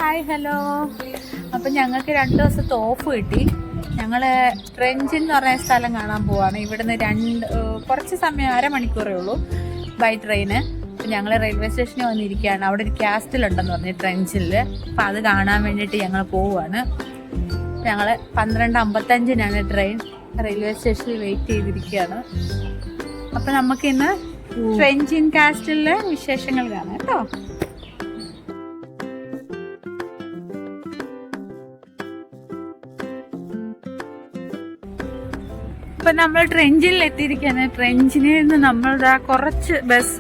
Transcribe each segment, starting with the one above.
Hi hello. അപ്പം ഞങ്ങൾക്ക് 2 ദിവസത്തെ ഓഫ് കിട്ടി. ഞങ്ങൾ ട്രെഞ്ചിൻ എന്ന് പറയുന്ന സ്ഥലം കാണാൻ പോവാണ്. ഇവിടുന്ന് കുറച്ച് സമയം, അരമണിക്കൂറേ ഉള്ളൂ ബൈ ട്രെയിന്. അപ്പം ഞങ്ങൾ റെയിൽവേ സ്റ്റേഷനിൽ വന്നിരിക്കുകയാണ്. അവിടെ ഒരു കാസ്റ്റിൽ ഉണ്ടെന്ന് പറഞ്ഞു ട്രെഞ്ചിൽ. അപ്പം അത് കാണാൻ വേണ്ടിയിട്ട് ഞങ്ങൾ പോവുകയാണ്. ഞങ്ങൾ 12:55 ട്രെയിൻ. റെയിൽവേ സ്റ്റേഷനിൽ വെയിറ്റ് ചെയ്തിരിക്കുകയാണ്. അപ്പം നമുക്കിന്ന് ട്രെഞ്ചിൻ കാസ്റ്റിലെ വിശേഷങ്ങൾ കാണാം കേട്ടോ. ഇപ്പം നമ്മൾ ട്രെഞ്ചിനിൽ എത്തിയിരിക്കുകയാണ്. ട്രെഞ്ചിനിൽ നിന്ന് നമ്മളുടെ കുറച്ച് ബസ്,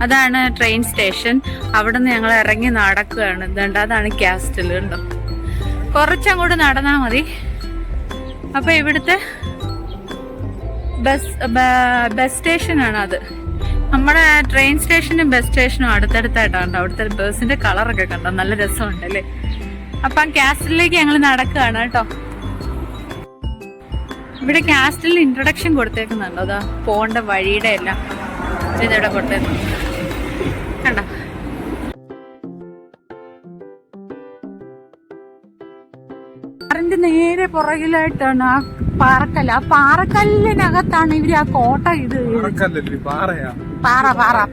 അതാണ് ട്രെയിൻ സ്റ്റേഷൻ. അവിടെ നിന്ന് ഞങ്ങൾ ഇറങ്ങി നടക്കുകയാണ്. ഇതുണ്ട്, അതാണ് കാസ്റ്റിൽ. ഉണ്ടോ, കുറച്ചങ്ങോട്ട് നടന്നാൽ മതി. അപ്പം ഇവിടുത്തെ ബസ് സ്റ്റേഷനാണ് അത്. നമ്മുടെ ട്രെയിൻ സ്റ്റേഷനും ബസ് സ്റ്റേഷനും അടുത്തടുത്തായിട്ടാണ്. അവിടുത്തെ ബസ്സിന്റെ കളറൊക്കെ കണ്ടോ, നല്ല രസമുണ്ട് അല്ലേ. അപ്പം കാസ്റ്റിലേക്ക് ഞങ്ങൾ നടക്കുകയാണ് കേട്ടോ. ഇവിടെ കാസ്റ്റിൽ ഇൻട്രൊഡക്ഷൻ കൊടുത്തേക്കുന്നുണ്ടോ, അതാ പോകേണ്ട വഴിയുടെ എല്ലാം ഇതിവിടെ കൊടുത്തേക്കുന്നു കണ്ടോ. കാറിന്റെ നേരെ പുറകിലായിട്ടാണ് ആ പാറക്കല്ല്. ആ പാറക്കല്ലിനകത്താണ് ഇവര് ആ കോട്ട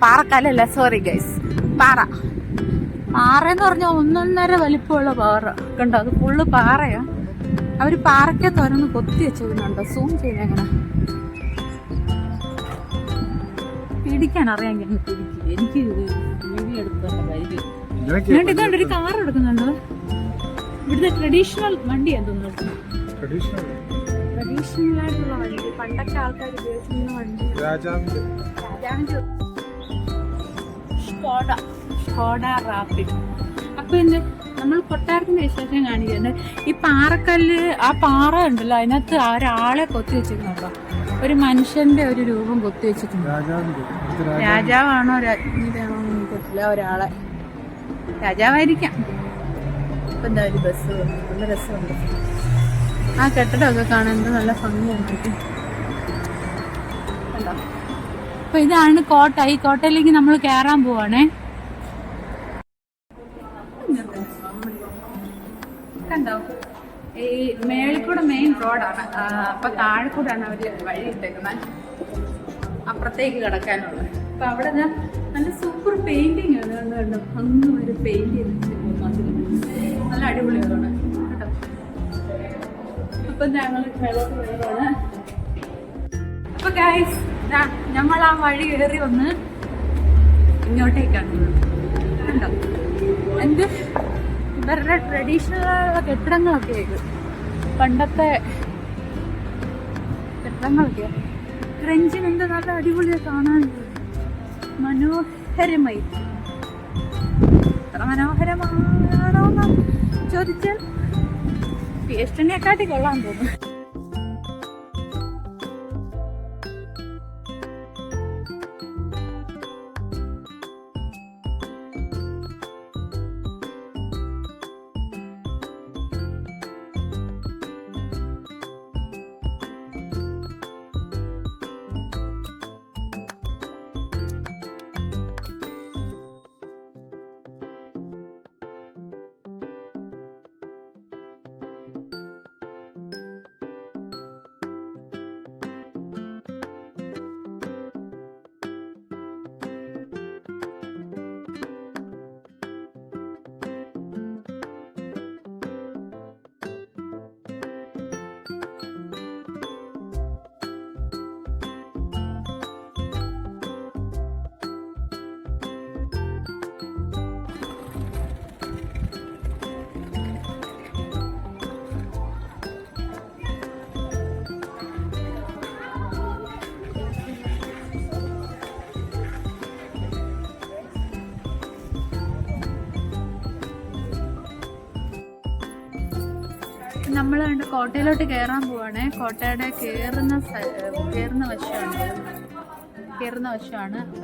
പാറക്കല്ലല്ല, സോറി ഗൈസ്, പാറയെന്ന് പറഞ്ഞാൽ 1.5 വലിപ്പമുള്ള പാറ കണ്ടോ. അത് ഫുള്ള് പാറയാ. അവര് പാറയ്ക്ക് തുറന്ന് കൊത്തി വെച്ചതിനുണ്ടോ, സൂം ചെയ്ത് എങ്ങനെ പിടിക്കാൻ അറിയാൻ എനിക്ക് വീഡിയോ എടുക്കുന്ന വൈകി. ഇതുകൊണ്ട് ഒരു കാർ എടുക്കുന്നുണ്ടോ. ഇവിടുത്തെ ട്രഡീഷണൽ വണ്ടിയാന്ന് തോന്നുന്നു. ട്രഡീഷണൽ ആയിട്ടുള്ള വണ്ടി, പണ്ടൊക്കെ ആൾക്കാർ ഉപയോഗിക്കുന്ന വണ്ടി. രാജാവിന്റെ സ്കോഡ റാപ്പിഡ്. അപ്പൊ ഇന്ന് നമ്മൾ കൊട്ടാരത്തിന്റെ വിശേഷം കാണിക്കുന്നത്. ഈ പാറക്കല്ല്, ആ പാറ ഉണ്ടല്ലോ, അതിനകത്ത് ഒരാളെ കൊത്തി വെച്ചിട്ടുണ്ടോ. ഒരു മനുഷ്യന്റെ ഒരു രൂപം കൊത്തി വെച്ചിട്ടുണ്ട്. രാജാവാണോ രാജ്ഞിയാണോ എനിക്കറിയില്ല. ഒരാളെ രാജാവായിരിക്കാം. ഇപ്പൊ എന്താ ഒരു ബസ്, നല്ല രസമുണ്ട്. ആ കെട്ടിടമൊക്കെ കാണാൻ നല്ല ഭംഗിയാണ്. അപ്പൊ ഇതാണ് കോട്ട. ഈ കോട്ടയിലേക്ക് നമ്മൾ കയറാൻ പോവാണേ. കണ്ടോ, ഈ മേളിക്കൂടെ മെയിൻ റോഡാണ്. അപ്പൊ താഴെ കൂടെയാണ് അവര് വഴി ഇട്ടേക്കുന്നത് അപ്പുറത്തേക്ക് കിടക്കാനുള്ളത്. അപ്പൊ അവിടെ നല്ല സൂപ്പർ പെയിന്റിങ് ആണ്. കണ്ടോ, അങ്ങ് ഒരു പെയിന്റ് ചെയ്തിട്ട് നല്ല അടിപൊളിയാണ് കേട്ടോ. അപ്പൊ ഞങ്ങൾ വെള്ളമാണ്. അപ്പൊ ഗൈസ്, ഞങ്ങൾ ആ വഴി കയറി വന്ന് ഇങ്ങോട്ടേക്കാണ്. കണ്ടോ, എന്ത് ഇവരുടെ ട്രഡീഷണൽ കെട്ടിടങ്ങളൊക്കെ ആയിട്ട്, പണ്ടത്തെ കെട്ടിടങ്ങളൊക്കെ. ട്രെഞ്ചിന് എന്ത് നല്ല അടിപൊളിയായി കാണാൻ, മനോഹരമായി. എത്ര മനോഹരമാണോന്ന് ചോദിച്ചാൽ ഫിയസ്റ്റിനെക്കാട്ടി കൊള്ളാൻ തോന്നുന്നു. നമ്മൾ കോട്ടയിലോട്ട് കയറാൻ പോവാണേ. കോട്ടയുടെ കയറുന്ന വശമാണ്.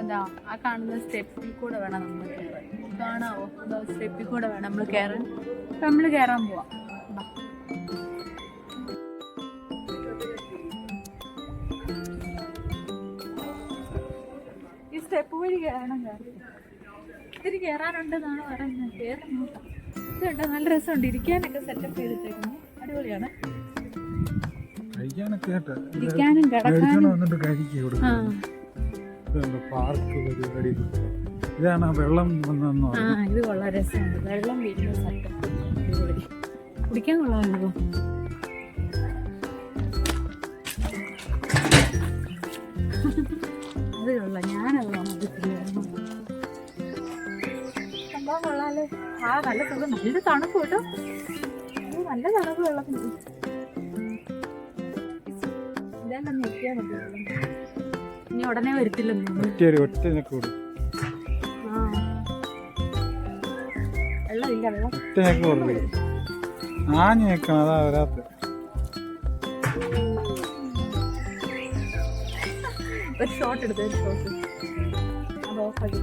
എന്താ ആ കാണുന്ന സ്റ്റെപ്പിൽ കൂടെ വേണം നമ്മൾ കയറാൻ. കാണാവോ, സ്റ്റെപ്പിൽ കൂടെ വേണം നമ്മൾ കയറാൻ. അപ്പം നമ്മൾ കയറാൻ പോവാം. ഈ സ്റ്റെപ്പ് വഴി കയറണം. ഇത്തിരി കയറാനുണ്ടെന്നാണ് പറയുന്നത്. കയറാൻ നോക്കാം. ഇതുണ്ട്, നല്ല രസമുണ്ട്. ഇരിക്കാനൊക്കെ സെറ്റപ്പ് ചെയ്തിട്ടേക്കുന്നു. അടിപൊളിയാണ്. ഇരിക്കാനും കിടക്കാനും. ഇതാണ് വെള്ളം. ഇത് വളരെ രസമുണ്ട്. വെള്ളം വീഴുന്ന സെറ്റപ്പ് അടിപൊളി. കുടിക്കാൻ കൊള്ളാമല്ലോ. അത് കൊള്ളാം. ഞാനത് വന്നിട്ടില്ലായിരുന്നു. സംഭവം കൊള്ളാലോ. നല്ല സുഖം. നല്ല തണുപ്പ് കേട്ടോ. നല്ല തണുപ്പ് വെള്ളത്തിന്. ഇതെല്ലാം ഞെക്കിയാൽ മതി. ഇനി ഉടനെ വരത്തില്ലെന്ന്. വെള്ളമില്ല. ഒരു ഷോട്ട് എടുത്ത് അത് ഓഫാക്കി.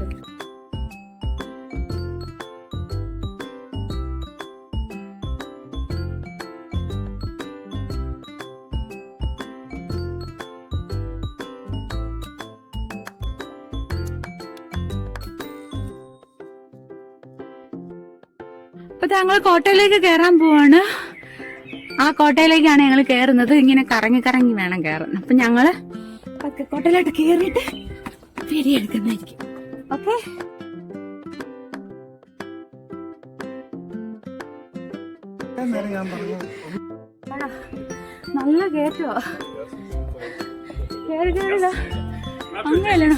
അപ്പൊ ഞങ്ങൾ കോട്ടയിലേക്ക് കയറാൻ പോവാണ്. ആ കോട്ടയിലേക്കാണ് ഞങ്ങൾ കയറുന്നത്. ഇങ്ങനെ കറങ്ങി കറങ്ങി വേണം കയറാൻ. അപ്പൊ ഞങ്ങള് കോട്ടയിലോട്ട് കയറിയിട്ട് വീഡിയോ എടുക്കുന്നതായിരിക്കും. ഓക്കെ. നല്ല കയറ്റോ. കയറി കയറില്ല. അങ്ങനെയല്ലോ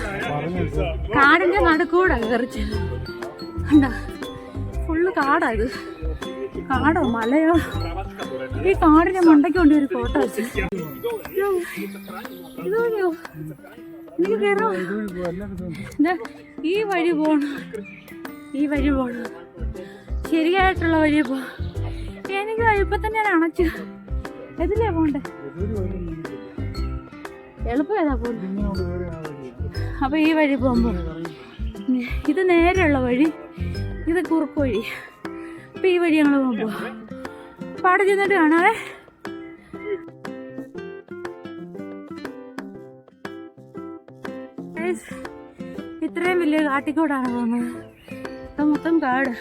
കാടിന്റെ നടുക്കൂടെ കയറിച്ചത്. ഫുള്ള് കാടാ. ഇത് കാടോ മലയോ? ഈ കാടിന്റെ മണ്ടയ്ക്ക് കൊണ്ട് ഒരു ഫോട്ടോ വെച്ചു. ഇതോ എനിക്ക് കയറോ? ഈ വഴി പോണം. ഈ വഴി പോണം. ശരിയായിട്ടുള്ള വഴി പോ. എനിക്ക് ഇപ്പൊ തന്നെ അണച്ചു. എതിലേ പോണ്ടേ? എളുപ്പം ഏതാ പോകുന്നത്? അപ്പൊ ഈ വഴി പോകുമ്പോ ഇത് നേരെയുള്ള വഴി, ഇത് കുറുക്ക് വഴി. അപ്പൊ ഈ വഴി ഞങ്ങൾ പോകുമ്പോ പാടെ ചെന്നിട്ട് കാണാവേ. ഇത്രയും വലിയ കാട്ടിക്കൂടാണ് പോകുന്നത്. ഇപ്പൊ മൊത്തം കാട്.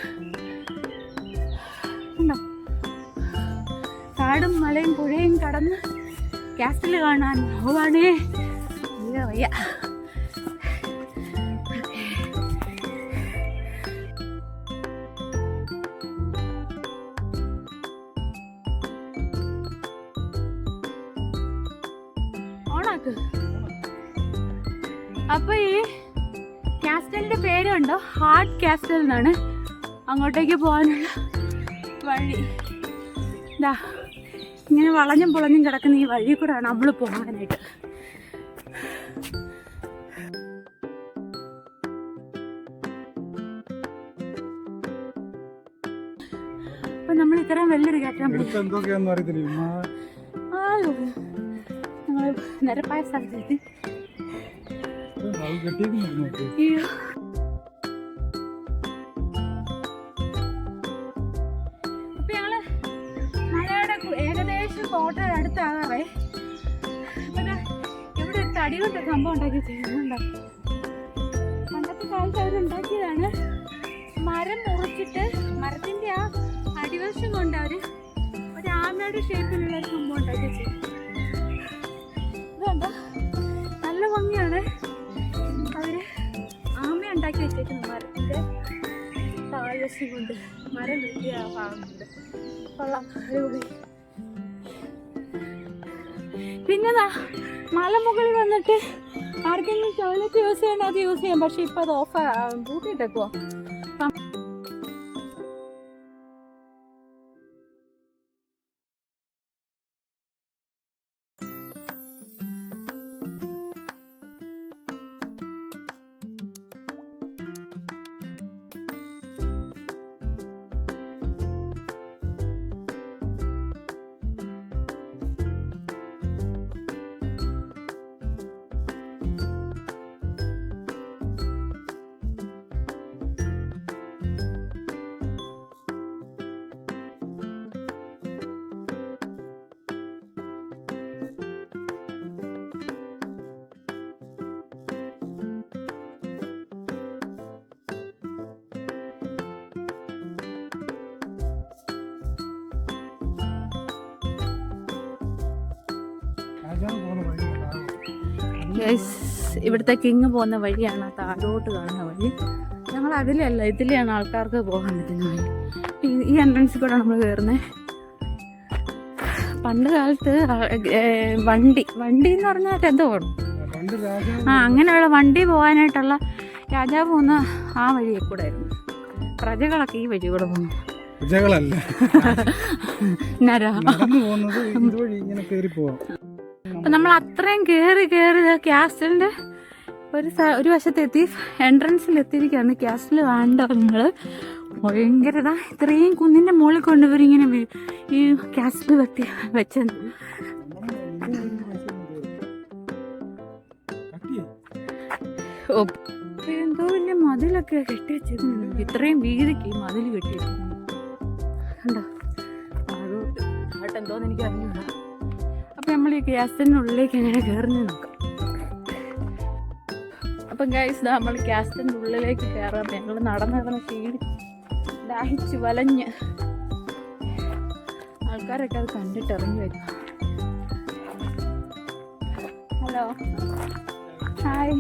ഉണ്ടോ? കാടും മലയും പുഴയും കടന്ന് കാസ്റ്റിൽ കാണാൻ പോവാണേ. വയ്യ. അപ്പൊ ഈ കാസ്റ്റലിന്റെ പേരുണ്ടോ? ഹാർട്ട് കാസ്റ്റൽ എന്നാണ്. അങ്ങോട്ടേക്ക് പോകാനുള്ള വഴി ഇതാ. ഇങ്ങനെ വളഞ്ഞും പൊളഞ്ഞും കിടക്കുന്ന ഈ വഴി കൂടെയാണ് നമ്മൾ പോകാനായിട്ട്. അപ്പൊ നമ്മൾ ഇത്രയും വലിയൊരു കയറ്റം ഞങ്ങൾ നിരപ്പായ സ്ഥലത്തെത്തി. അപ്പൊ ഞങ്ങള് മലയുടെ ഏകദേശം കോട്ടയുടെ അടുത്താകാറേ. ഇവിടെ ഒരു തടി കൊണ്ട് സംഭവം ഉണ്ടാക്കി ചെയ്യുന്നുണ്ടോ? പണ്ടത്തെ കാലത്ത് അവരുണ്ടാക്കിയതാണ്. മരം മുറിച്ചിട്ട് മരത്തിന്റെ ആ അടിവശം കൊണ്ട് അവര് ഒരു ആമയുടെ ഷേപ്പിലുള്ള ഒരു സംഭവം ഉണ്ടാക്കി ചെയ്യും. ഇതുണ്ടോ? നല്ല ഭംഗിയാണ്. അവര് ആമ ഉണ്ടാക്കി വെച്ചേക്കുന്നു മരത്തിന്റെ താഴ്വശം കൊണ്ട്. മരം വെട്ടിയ ആ ഭാഗമുണ്ട്. കൊള്ളാം. അടിപൊളി. പിന്നെതാ മലമുകളിൽ വന്നിട്ട് ആർക്കെങ്കിലും ടോയ്ലറ്റ് യൂസ് ചെയ്യണോ അത് യൂസ് ചെയ്യാം. പക്ഷെ ഇപ്പൊ അത് ഓഫ് പൂട്ടിയിട്ടേക്കുവാ. ഗൈസ് ഇവിടുത്തെ കിങ് പോകുന്ന വഴിയാണ് ആ താഴോട്ട് കാണുന്ന വഴി. ഞങ്ങൾ അതിലല്ല ഇതിലെയാണ് ആൾക്കാർക്ക് പോകാൻ പറ്റുന്ന വഴി. ഈ എൻട്രൻസിൽ കൂടെ നമ്മൾ കയറുന്നത്. പണ്ട് കാലത്ത് വണ്ടി എന്ന് പറഞ്ഞാൽ രഥമാണ്. അങ്ങനെയുള്ള വണ്ടി പോകാനായിട്ടുള്ള രാജാവ് പോകുന്ന ആ വഴിയെ കൂടെ ആയിരുന്നു. പ്രജകളൊക്കെ ഈ വഴി കൂടെ പോകുന്നു. അപ്പൊ നമ്മൾ അത്രയും കേറി ക്യാസ്റ്റലിന്റെ ഒരു വശത്തെത്തി എൻട്രൻസിൽ എത്തിയിരിക്കുകയാണ്. ക്യാസ്റ്റൽ വേണ്ട നിങ്ങള് ഭയങ്കരത ഇത്രയും കുന്നിന്റെ മുകളിൽ കൊണ്ടുവരിങ്ങനെ ഈ ക്യാസ്റ്റൽ വെച്ചത്. എന്തോ വലിയ മതിലൊക്കെ കെട്ടി വെച്ചേക്കുന്നുണ്ട്. ഇത്രയും വീതിക്ക് ഈ മതിൽ കെട്ടി വെച്ചിട്ടുണ്ട്. കണ്ടോ എന്തോന്ന് എനിക്ക് അറിഞ്ഞൂടാ. അപ്പൊ നമ്മൾ ഈ ക്യാസ്റ്റലിനുള്ളിലേക്ക് എങ്ങനെ കയറുന്നത് നോക്കാം. അപ്പം ഗൈസ് നമ്മൾ ക്യാസ്റ്റലിൻ്റെ ഉള്ളിലേക്ക് കയറാം. ഞങ്ങൾ നടന്ന് ദാഹിച്ച് വലഞ്ഞ് ആൾക്കാരൊക്കെ അത് കണ്ടിട്ട് ഇറങ്ങി വരും. Hello hi.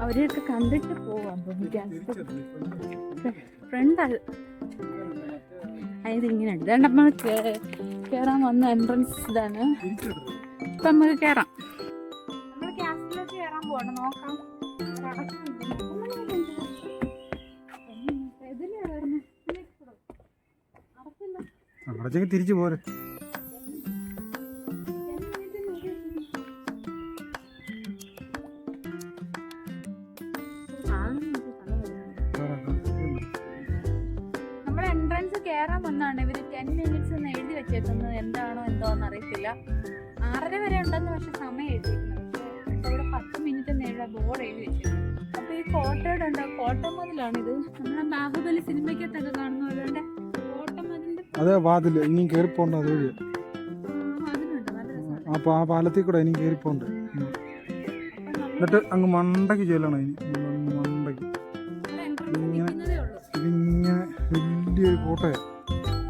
അവരെയൊക്കെ കണ്ടിട്ട് പോവാം. ഫ്രണ്ട് ഇതിങ്ങനെ ഉണ്ട്. നമ്മൾ കയറാൻ വന്ന എൻട്രൻസ് ഇതാണ്. ഇപ്പം നമുക്ക് കയറാം. നമ്മൾ ക്യാസ്റ്റിലേക്ക് കയറാൻ പോകണം. നോക്കാം. തിരിച്ചു പോരെ. നമ്മുടെ എൻട്രൻസ് കയറാൻ വന്നാണ്. ഇവര് 10 minutes എന്ന് എഴുതി വെച്ചേക്കുന്നത്. എന്താണോ എന്തോന്ന് അറിയത്തില്ല. 6:30 വരെ ഉണ്ടെന്ന് പക്ഷെ സമയം എഴുതിയിരിക്കുന്നത്. പക്ഷെ ഇവിടെ 10 minutes എന്ന് എഴുതാൻ ബോർഡ് എഴുതി വെച്ചിട്ടുണ്ട്. അപ്പൊ ഈ കോട്ടയുടെ ഉണ്ട്. കോട്ട മതിലാണിത്. നമ്മുടെ ബാഹുബലി സിനിമയ്ക്കത്തൊക്കെ കാണുന്ന പോലെ കോട്ട മതിലിന്റെ അതെ വാതില് ഇനിയും കയറി പോണ്ട. അത് വഴി അപ്പൊ ആ പാലത്തിൽ കൂടെ ഇനിയും കയറി പോണ്ട്. എന്നിട്ട് അങ്ങ് മണ്ടയ്ക്ക് ചെല്ലണം. മണ്ടയ്ക്ക് ഇതിങ്ങനെ വലിയൊരു കോട്ടയാണ്.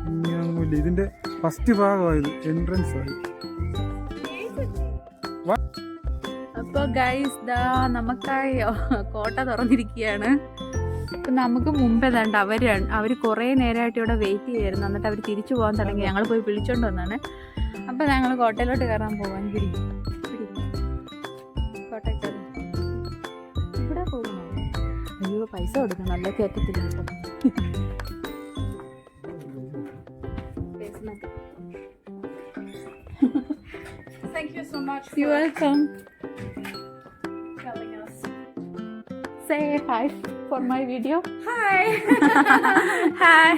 ഇങ്ങനെയൊന്നുമില്ല. ഇതിന്റെ ഫസ്റ്റ് ഭാഗമായത് എൻട്രൻസ് ആയി. അപ്പൊ ഗൈസ് നമുക്കായി കോട്ട തുറന്നിരിക്കുകയാണ്. അപ്പം നമുക്ക് മുമ്പേ വേണ്ട അവർ കുറേ നേരമായിട്ട് ഇവിടെ വെയിറ്റ് ചെയ്യായിരുന്നു. എന്നിട്ട് അവർ തിരിച്ചു പോകാൻ തുടങ്ങി. ഞങ്ങൾ പോയി വിളിച്ചോണ്ട് വന്നാണ്. അപ്പം ഞങ്ങൾ കോട്ടയിലോട്ട് കയറാൻ പോകാൻ കോട്ടയ്ക്ക് ഇവിടെ പോകുന്നു. അയ്യോ പൈസ കൊടുക്കണം. നല്ല കയറ്റത്തിൽ കിട്ടും. Thank you so much. You're welcome. Telling us. Say hi for my video. Hi. Hi.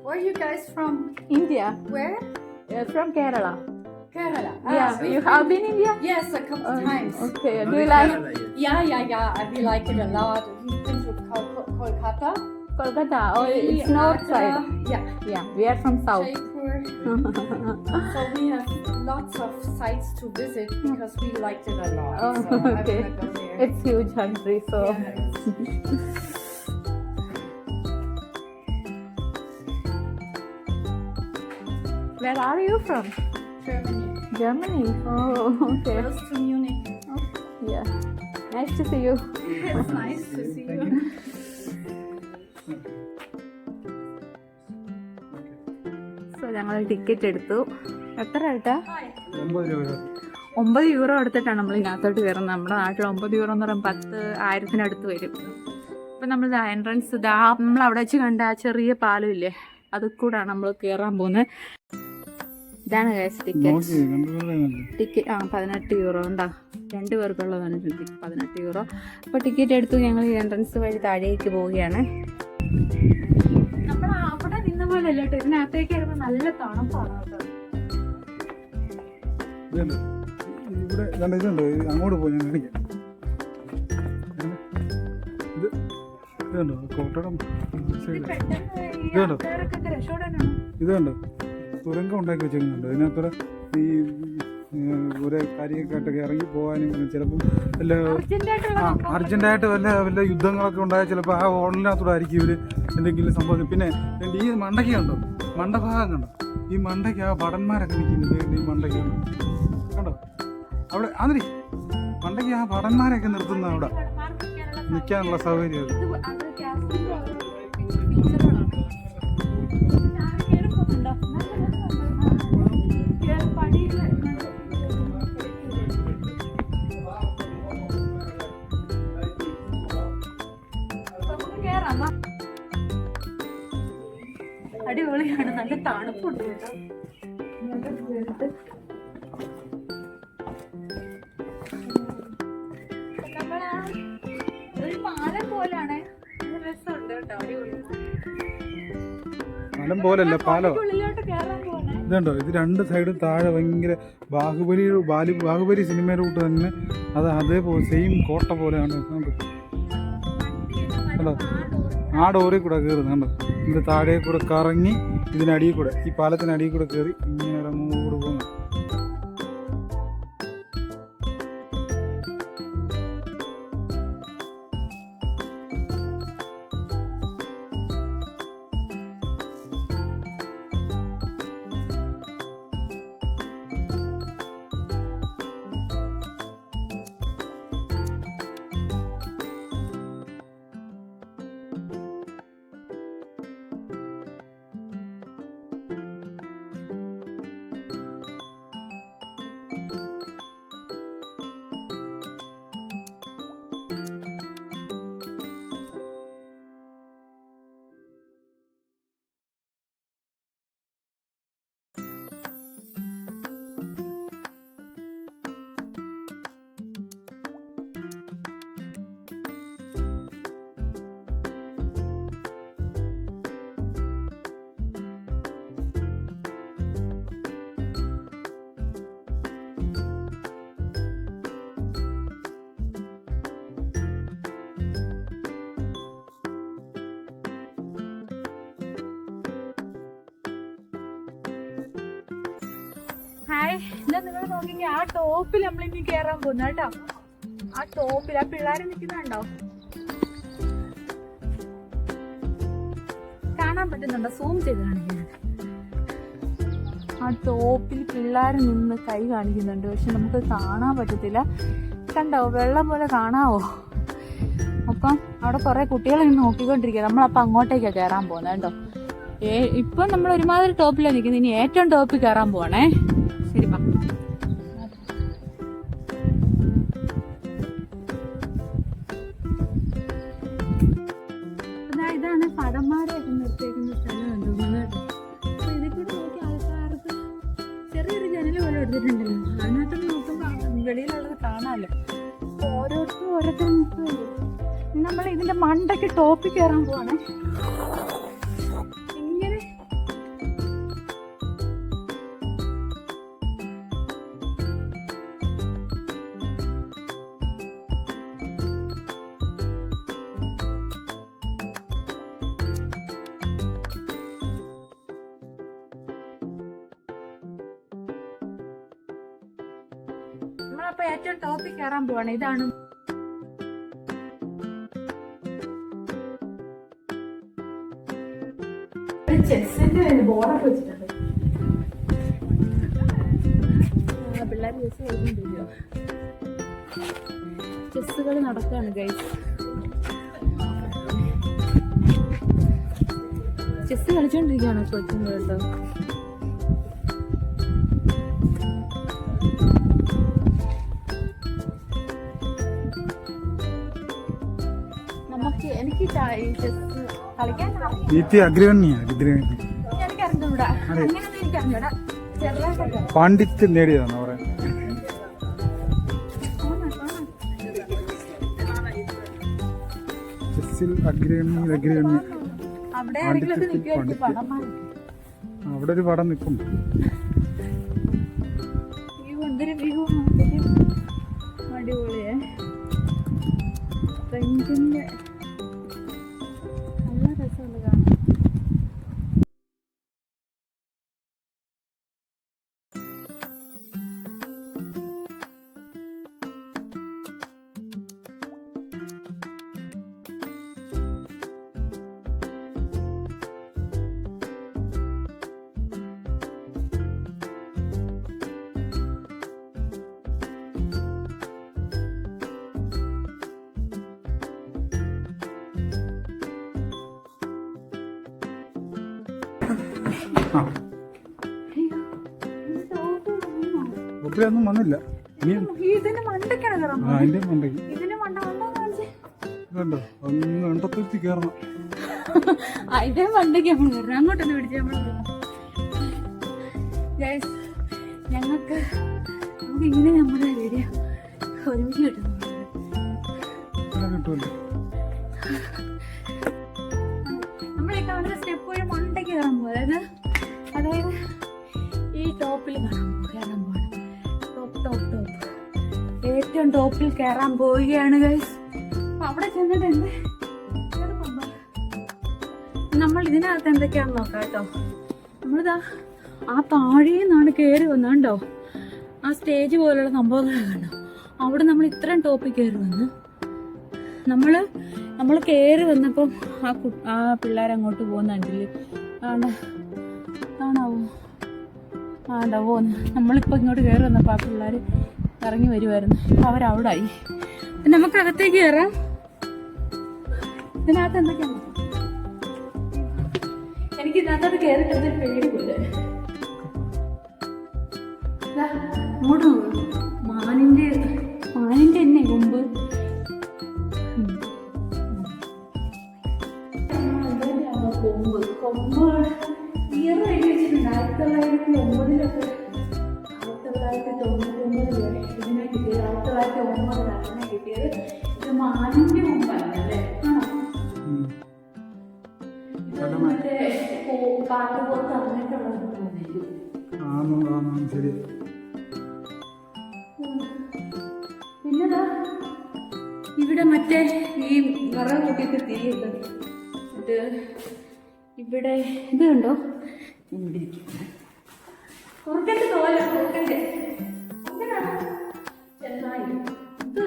Where are you guys from? India. Where? From Kerala. Kerala. Yeah. You have been in India? Yes, a couple of times. Okay. Do you like Yeah. We like it a lot. We've been to Kolkata. Kolkata? Oh, it's north side. Yeah. We are from south. Jaipur. So we have lots of sites to visit because we liked it a lot. Oh, so okay. I wanna go there. It's huge country, so. Where are you from? Germany. Germany. Oh, okay. Close to Munich. Yeah. Nice to see you. It's nice to see you. So ഞങ്ങൾ ticket എടുത്തു. എത്ര ആയിട്ടാ? 9 രൂപ. 9 euro എടുത്തിട്ടാണ് നമ്മൾ ഇതിനകത്തോട്ട് കയറുന്നത്. നമ്മുടെ നാട്ടിൽ 9 യൂറോ എന്ന് പറയുമ്പോൾ 10,000 വരും. അപ്പം നമ്മൾ എൻട്രൻസ് നമ്മൾ അവിടെ വെച്ച് കണ്ട ആ ചെറിയ പാലമില്ലേ, അത് കൂടാണ് നമ്മൾ കയറാൻ പോകുന്നത്. ഇതാണ് ടിക്കറ്റ്. 18 യൂറോ ഉണ്ടാ. 2 പേർക്കുള്ളതാണ് 18 യൂറോ. അപ്പോൾ ടിക്കറ്റ് എടുത്തു. ഞങ്ങൾ ഈ എൻട്രൻസ് വഴി താഴേക്ക് പോവുകയാണ്. നമ്മൾ അവിടെ നിന്ന പോലെ അല്ല കേട്ടോ, ഇതിനകത്തേക്ക് വരുമ്പോൾ നല്ല തണുപ്പാണ് കേട്ടോ. ഇവിടെ ഇതുണ്ട്. അങ്ങോട്ട് പോയി ഞാൻ കാണിക്കാം. ഇതുണ്ടോ കോട്ടടം ഇതുണ്ടോ തുരങ്കം ഉണ്ടാക്കി വെച്ചിരുന്നുണ്ട്. ഇതിനകത്തൂടെ ഈ ഒരേ കാര്യമൊക്കെ ആയിട്ടൊക്കെ ഇറങ്ങി പോകാനും ചിലപ്പം വല്ല അർജന്റായിട്ട് വല്ല യുദ്ധങ്ങളൊക്കെ ഉണ്ടായാൽ ചിലപ്പോൾ ആ ഹോളിനകത്തൂടെ ആയിരിക്കും ഇവർ എന്തെങ്കിലും സംഭവിക്കും. പിന്നെ ഈ മണ്ടയ്ക്ക് ഉണ്ടോ മണ്ടഭാഗം കണ്ടോ? ഈ മണ്ടയ്ക്ക് ആ ഭടന്മാരൊക്കെ നിൽക്കുന്നത് ഈ മണ്ടയ്ക്ക് കണ്ടോ? അവിടെ അതിരി മണ്ടയ്ക്ക് ആ ഭടന്മാരെയൊക്കെ നിർത്തുന്ന അവിടെ നിൽക്കാനുള്ള സൗകര്യം അത്. അടിപൊളിയാണ്, നല്ല തണുപ്പുണ്ട് കേട്ടോ. ഒരു പാലം പോലാണ്, രസമുണ്ട് കേട്ടോ, അടിപൊളി. പാലം പോലല്ല, പാലോ. ഉള്ളിലോട്ട് കയറാൻ പോവാണ്. ഇതുണ്ടോ, ഇത് രണ്ട് സൈഡും താഴെ ഭയങ്കര ബാഹുബലി സിനിമയുടെ കൂട്ട് തന്നെ അത് അതേപോലെ സെയിം കോട്ട പോലെയാണ്. കണ്ടോ, ആ ഡോറിൽ കൂടെ കയറുന്നത് കണ്ടോ? ഇതിൻ്റെ താഴെ കൂടെ കറങ്ങി ഇതിനടിയിൽ കൂടെ, ഈ പാലത്തിനടിയിൽ കൂടെ കയറി ഇങ്ങനെ അങ്ങോട്ട് പോകുന്നു. ഹായ്, എന്താ നിങ്ങൾ നോക്കിക്കേ, ആ ടോപ്പിൽ നമ്മളിനി കയറാൻ പോകുന്ന കേട്ടോ. ആ ടോപ്പിൽ ആ പിള്ളേര് നിൽക്കുന്നുണ്ടോ, കാണാൻ പറ്റുന്നുണ്ടോ? സൂം ചെയ്ത് കാണിക്കുന്നത്. ആ ടോപ്പിൽ പിള്ളേർ നിന്ന് കൈ കാണിക്കുന്നുണ്ട്, പക്ഷെ നമുക്ക് കാണാൻ പറ്റത്തില്ല. കണ്ടോ, വെള്ളം പോലെ കാണാവോ? അപ്പം അവിടെ കുറെ കുട്ടികളെ നോക്കിക്കൊണ്ടിരിക്കുക. നമ്മളപ്പം അങ്ങോട്ടേക്കാണ് കയറാൻ പോകുന്നത് കേട്ടോ. ഇപ്പം നമ്മൾ ഒരുമാതിരി ടോപ്പിലാണ് നിൽക്കുന്നത്, ഇനി ഏറ്റവും ടോപ്പിൽ കയറാൻ പോവാണേ. ശരി, ഇതാണ് പടന്മാരെയൊക്കെ നിർത്തിയേക്കുന്ന സ്ഥലം തോന്നുന്നത് കേട്ടോ. അപ്പൊ ഇതിൽ കൂടെ നോക്കി ആൾക്കാർക്ക് ചെറിയൊരു ജനൽ പോലെ എടുത്തിട്ടുണ്ടല്ലോ, അതിനകത്ത് നോക്കുമ്പോൾ വെളിയിലുള്ളത് കാണാമല്ലോ. ഓരോരുത്തരും നിൽക്കുമല്ലോ. നമ്മൾ ഇതിന്റെ മണ്ടയ്ക്ക് ടോപ്പിൽ കയറാൻ പോവാണേ. ഇങ്ങനെ നമ്മളപ്പോ ഏറ്റവും ടോപ്പിൽ കയറാൻ പോവാണ്. ഇതാണ് ചെസ്സിന്റെ ബോർഡൊക്കെ വെച്ചിട്ടുണ്ട്. പിള്ളേർ ചെസ് കളിക്കുന്നുണ്ടല്ലോ, ചെസ്സുകൾ നടക്കുകയാണ് ഗൈസ്. ചെസ് കളിച്ചോണ്ടിരിക്കുകയാണ് കൊച്ചുങ്ങൾ കേട്ടോ. എനിക്ക് ചെസ് കളിക്കാൻ എനിക്കറിഞ്ഞൂടാ, അങ്ങനെയൊന്നും എനിക്കറിഞ്ഞൂടാ. ചെറുതായിട്ടൊക്കെ പാണ്ഡിത്യം നേടിയതാണ് പറയാൻ. ചെസ്സിൽ അഗ്രഗണ്യ അവിടെ ആരെങ്കിലും നിൽക്കുമായിരിക്കും പടന്മാർ. അവിടെ ഒരു പടം നിൽക്കും. എന്തൊരു വ്യൂ, അടിപൊളിയേ. ഫ്രഞ്ചിന്റെ നല്ല രസമുണ്ട് കാണാൻ. ആ ഒത്തിരിയൊന്നും വന്നില്ല. ഇനിയും ഇതിന് മണ്ടയ്ക്കാണ് കയറാൻ ആ അതിൻ്റെ മണ്ടയ്ക്ക് ഇതിന് മണ്ട കാണിച്ചേ. കണ്ടോ ഒന്ന് കണ്ടത്തെത്തി കയറണം. അതിന്റെ മണ്ടയ്ക്ക് നമ്മൾ കയറണം. അങ്ങോട്ടൊന്ന് പിടിച്ച് നമ്മൾ ഞങ്ങൾക്ക് ഇങ്ങനെ നമ്മുടെ വീഡിയോ ഒരുമിച്ച് കിട്ടുന്നു. കിട്ടുമല്ലോ. നമ്മളീ കാണുന്ന സ്റ്റെപ്പ് വഴി മണ്ടയ്ക്ക് കയറാൻ പോകും. അതായത് ഈ ടോപ്പിൽ കയറാൻ പോകണം. ടോപ്പ് ഏറ്റവും ടോപ്പിൽ കയറാൻ പോവുകയാണ് ഗൈസ്. അവിടെ ചെന്നിട്ട് നമ്മൾ ഇതിനകത്ത് എന്തൊക്കെയാണെന്ന് നോക്കാം കേട്ടോ. നമ്മളിതാ ആ താഴെ നിന്നാണ് കയറി വന്നുണ്ടോ, ആ സ്റ്റേജ് പോലുള്ള സംഭവങ്ങൾ കണ്ടോ. അവിടെ നമ്മൾ ഇത്രയും ടോപ്പിൽ കയറി വന്ന് നമ്മൾ കയറി വന്നപ്പം ആ പിള്ളേരങ്ങോട്ട് പോകുന്നുണ്ടല്ലേ. കാണാവോ? ആണ്ടാ പോകുന്നു. നമ്മളിപ്പോൾ ഇങ്ങോട്ട് കയറി വന്നപ്പോൾ ആ പിള്ളേർ ഇറങ്ങി വരുമായിരുന്നു. അപ്പോൾ അവരവിടെ ആയി. നമുക്ക് അകത്തേക്ക് കയറാം. ഇതിനകത്ത് എന്തൊക്കെയാണ്? എനിക്ക് ഇതിനകത്തോട്ട് കയറി കഴിഞ്ഞാൽ പേടി പോലെ. അങ്ങോട്ട് മാനിന്റെ തന്നെ കൊമ്പ്. കൊമ്പ് ഇയർ എഴുതി വെച്ചിട്ടുണ്ട്. 1909 1999 ഇതിനെ കിട്ടിയത്. 1909 ഇതിനെ കിട്ടിയത്. ഇത് മാനിന്റെ കൊമ്പാണ് അല്ലേ? ഇത് മറ്റേ കാട്ടുപോത്ത് അങ്ങനെയൊക്കെയുള്ളത്. ശരി. പിന്നെതാ ഇവിടെ മറ്റേ ഈ വിറക് കൂട്ടിയിട്ട് തീയൊക്കെ ഇത് ഇവിടെ ഇത് കണ്ടോ. ഇവിടെ കുറുക്കൻ്റെ തോല. കുറുക്കൻ്റെ ചെന്നായി ഇത്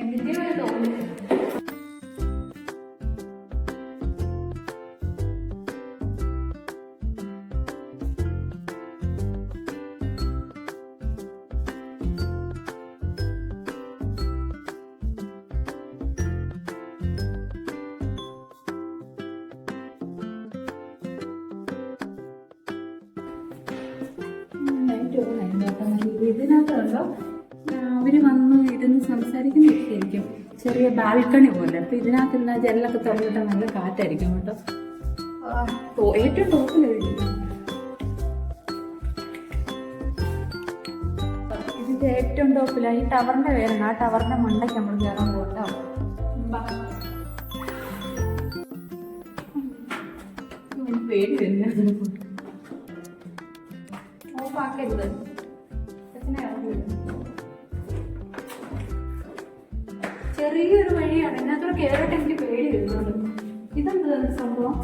എന്തിൻ്റെ ഒരു തോല്. ഇതിനകത്തുണ്ടോ അവർ വന്ന് ഇരുന്ന് സംസാരിക്കുന്നതായിരിക്കും. ചെറിയ ബാൽക്കണി പോലെ. അപ്പം ഇതിനകത്തുള്ള ജനലൊക്കെ തുറന്നിട്ട് നല്ല കാറ്റായിരിക്കും കേട്ടോ. ഏറ്റവും ടോപ്പിലായിരിക്കും. ഇതിൻ്റെ ഏറ്റവും ടോപ്പിലായി ടവറിൻ്റെ പേരാണ്. ആ ടവറിൻ്റെ മണ്ടയ്ക്ക് നമ്മൾ കയറാൻ പോകട്ടോ. പേടി വരുന്നത് ഓഫാക്കരുത്. ചെറിയൊരു വഴിയാണ്. ഇതിനകത്തോടെ കയറിയിട്ട് എനിക്ക് പേടി വരുന്നുണ്ട്. ഇതെന്താ സംഭവം?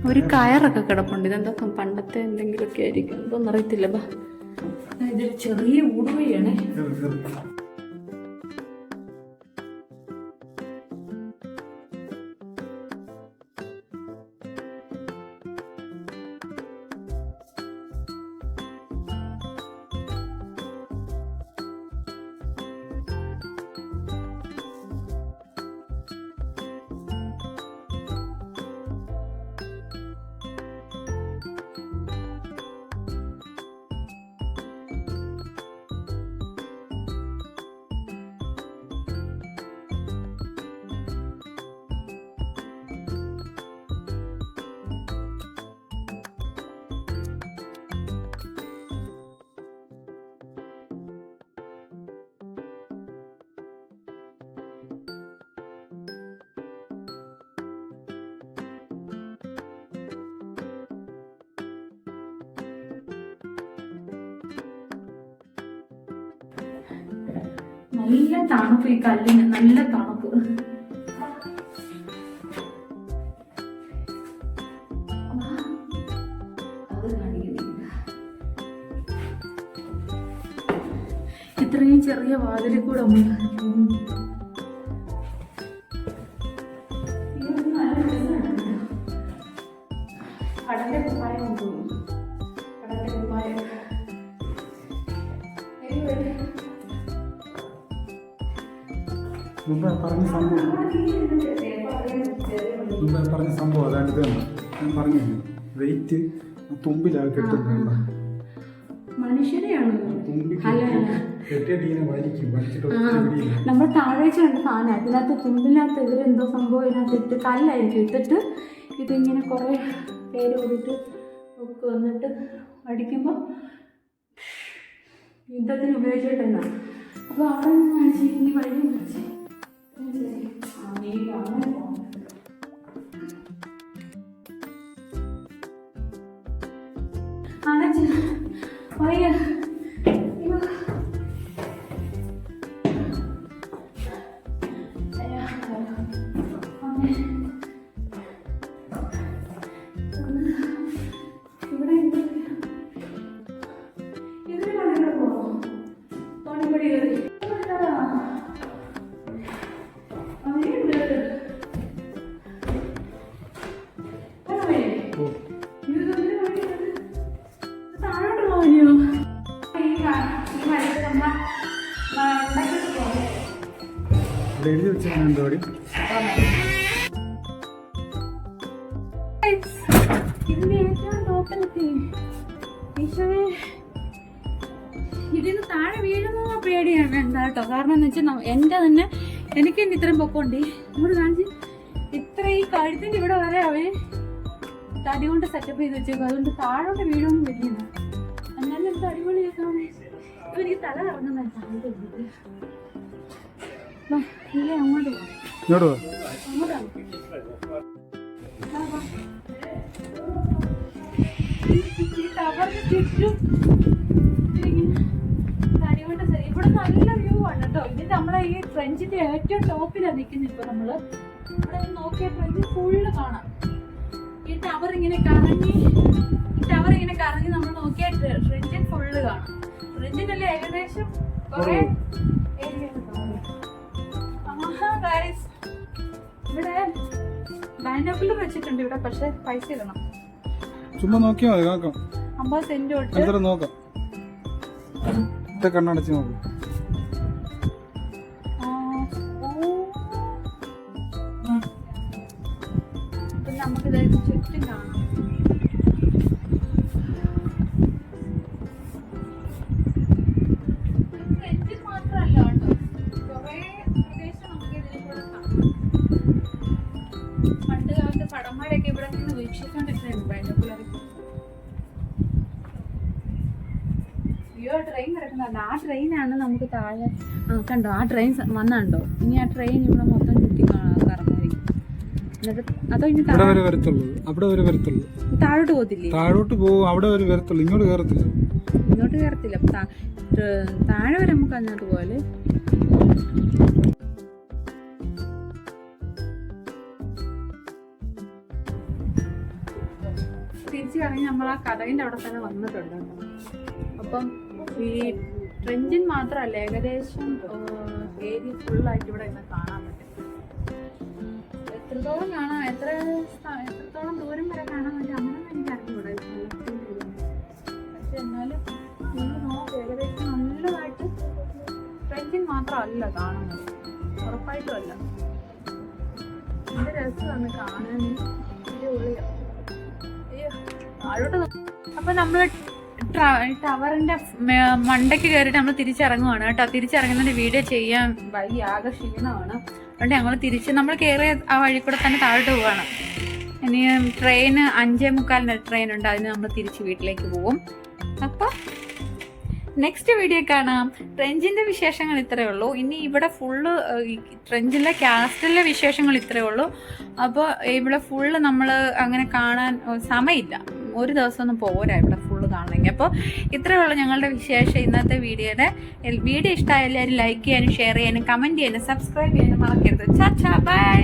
ഒരു കയറൊക്കെ കിടപ്പുണ്ട്. ഇതെന്താ പണ്ടത്തെ എന്തെങ്കിലുമൊക്കെ ആയിരിക്കും. ഇതൊന്നും അറിയത്തില്ല. ഇതൊരു ചെറിയ ഊടുവഴിയാണ്. നല്ല തണുപ്പ്. ഈ കല്ലിന് നല്ല തണുപ്പ്. ഇത്രയും ചെറിയ വാതിലിൽ കൂടെ കടന്റെ കുപ്പായം തോന്നുന്നു. കടന്റെ കുപ്പായം പറഞ്ഞ സംഭവം മുമ്പ് പറഞ്ഞ സംഭവം അതാണ് ഇത് തന്നെ. ഞാൻ പറഞ്ഞു വെയിറ്റ് തുമ്പിലാ കെട്ടുന്നുണ്ടോ മനുഷ്യരെയാണ് കെട്ടിയ ടീനെ വലിച്ചിട്ട് ഒറ്റ നമ്മൾ താഴേച്ച് കണ്ട സാധനം അതിനകത്ത് തുമ്പിനകത്ത് ഇവരെന്തോ സംഭവം ഇതിനകത്ത് ഇട്ട് കല്ലായിരിക്കും ഇട്ടിട്ട് ഇതിങ്ങനെ കുറേ പേര് കൂടിയിട്ട് ഒക്കെ വന്നിട്ട് അടിക്കുമ്പോൾ യുദ്ധത്തിന് ഉപയോഗിച്ചിട്ടെന്നാ. അപ്പോൾ അവിടെ നിന്ന് കാണിച്ച് ഈ വഴി കാണിച്ച് വയ്യ ഇവിടെ ഇതിന് കടകൾ പോകാം തോണിപ്പടി കയറി താഴോട്ട് പോയോ എഴുതി വെച്ചാൽ എന്തോടി ഇതിന്റെ ഏറ്റവും ടോപ്പിലെത്തി ഈശോയെ ഇതിന് താഴെ വീഴുന്ന പേടിയാണ് വേണ്ട കേട്ടോ. കാരണം എന്ന് വെച്ചാൽ എൻ്റെ തന്നെ എനിക്ക് തന്നെ ഇത്രയും പൊക്കമുണ്ട്. ഇവിടെ കാണിച്ച് ഇത്ര ഈ കഴുത്തിൻ്റെ ഇവിടെ വരെ അവര് തടി കൊണ്ട് സെറ്റപ്പ് ചെയ്ത് വെച്ചേക്കും. അതുകൊണ്ട് താഴോട്ട് വീഴൊന്നും വരില്ല. എന്നാലും എനിക്ക് അടിപൊളിയാക്കാം. എനിക്ക് തല ഇറങ്ങുന്ന ഇല്ലേ അങ്ങോട്ട് പോകാം. അങ്ങോട്ടാണ് ഈ ടവറിന് ചുറ്റും ഇവിടെ നല്ല വ്യൂ ആണ് കേട്ടോ. ഇത് നമ്മളെ ഈ ട്രെഞ്ചിന്റെ ഏറ്റവും ടോപ്പിലാണ് നിൽക്കുന്നത്. ഇപ്പൊ നമ്മള് ഇവിടെ നോക്കിയ ട്രെഞ്ച് ഫുള്ള് കാണാം. ഈ ടവർ ഇങ്ങനെ കറങ്ങി നമ്മൾ നോക്കിയ ട്രെഞ്ചിൻ ഫുള്ള് കാണാം. ട്രെഞ്ചിനല്ലേ ഏകദേശം കുറെ ഇവിടെ ബൈനോക്കുലർ വെച്ചിട്ടുണ്ട് ഇവിടെ. പക്ഷെ പൈസ ഇടണം. ചുമ്മാ നോക്കിയാ മതി കാക്കാം. 50 സെന്റ് തൊട്ട് നോക്കാം. കണ്ണടച്ച് നോക്കും. നമുക്കിത് ചുറ്റും കാണാം. മാത്രമല്ല കേട്ടോ, കുറേ പ്രദേശം നമുക്ക് ഇതിൽ കൂടെ കാണാം. പണ്ട് കാലത്ത് പടന്മാരൊക്കെ ഇവിടെ നിന്ന് വീക്ഷിച്ചുകൊണ്ടിരുന്നു ബൈനോക്കുലറിൽ. ട്രെയിൻ കിടക്കുന്നുണ്ട്. ആ ട്രെയിനാണ് നമുക്ക് താഴെ കണ്ടോ. ആ ട്രെയിൻ വന്നുണ്ടോ. ഇനി ആ ട്രെയിൻ ഇവിടെ മൊത്തം ചുറ്റി കറങ്ങായിരിക്കും. എന്നിട്ട് അതോ ഇനി താഴോട്ട് പോകത്തില്ലേ? താഴോട്ട് പോകും. അവിടെ വരെ വരത്തുള്ളൂ. ഇങ്ങോട്ട് കയറത്തില്ല. ഇങ്ങോട്ട് കയറത്തില്ല. താഴെ വരെ നമുക്ക് അങ്ങോട്ട് പോലെ. തിരിച്ചു കഴിഞ്ഞ് നമ്മൾ ആ കഥകിൻ്റെ അവിടെ തന്നെ വന്നിട്ടുണ്ട്. അപ്പം ഈ ട്രെഞ്ചിൻ മാത്രമല്ല ഏകദേശം ഏരിയ ഫുള്ളായിട്ട് ഇവിടെ ഇന്ന് കാണാൻ പറ്റും. എത്രത്തോളം കാണാം, എത്രത്തോളം ദൂരം വരെ കാണാൻ പറ്റും അങ്ങനെയൊന്നും എനിക്ക് അറിഞ്ഞൂടാ. പക്ഷെ എന്നാലും നിങ്ങൾ നോക്ക് ഏകദേശം നല്ലതായിട്ട് ട്രെഞ്ചിൻ മാത്രമല്ല കാണുന്നത്, ഉറപ്പായിട്ടും അല്ല. നല്ല രസമാണ് കാണാൻ. അടിപൊളിയാണ്. താഴോട്ട് അപ്പൊ നമ്മള് ടവറിന്റെ മണ്ടയ്ക്ക് കയറിയിട്ട് നമ്മൾ തിരിച്ചിറങ്ങുവാണ് കേട്ടോ. തിരിച്ചിറങ്ങുന്നതിന്റെ വീഡിയോ ചെയ്യാൻ വഴി ആകെ ക്ഷീണമാണ്. അതുകൊണ്ട് ഞങ്ങൾ നമ്മൾ കയറിയ ആ വഴി കൂടെ തന്നെ താഴോട്ട് പോവാണ്. ഇനി ട്രെയിന് 5:45 ട്രെയിൻ ഉണ്ട്. അതിന് നമ്മൾ തിരിച്ച് വീട്ടിലേക്ക് പോകും. അപ്പോൾ നെക്സ്റ്റ് വീഡിയോ കാണാം. ട്രെഞ്ചിന്റെ വിശേഷങ്ങൾ ഇത്രയേ ഉള്ളൂ. ഇനി ഇവിടെ ഫുള്ള് ട്രെഞ്ചിലെ കാസ്റ്റലിലെ വിശേഷങ്ങൾ ഇത്രയേ ഉള്ളൂ. അപ്പോൾ ഇവിടെ ഫുള്ള് നമ്മൾ അങ്ങനെ കാണാൻ സമയമില്ല. ഒരു ദിവസം ഒന്നും പോരാ ഇവിടെ ഫുള്ള് കാണണമെങ്കിൽ. അപ്പോൾ ഇത്രയേ ഉള്ളൂ ഞങ്ങളുടെ വിശേഷം ഇന്നത്തെ വീഡിയോയുടെ. വീഡിയോ ഇഷ്ടമായ എല്ലാവരും ലൈക്ക് ചെയ്യാനും ഷെയർ ചെയ്യാനും കമൻറ്റ് ചെയ്യാനും സബ്സ്ക്രൈബ് ചെയ്യാനും മറക്കരുത്. ചാ ബൈ.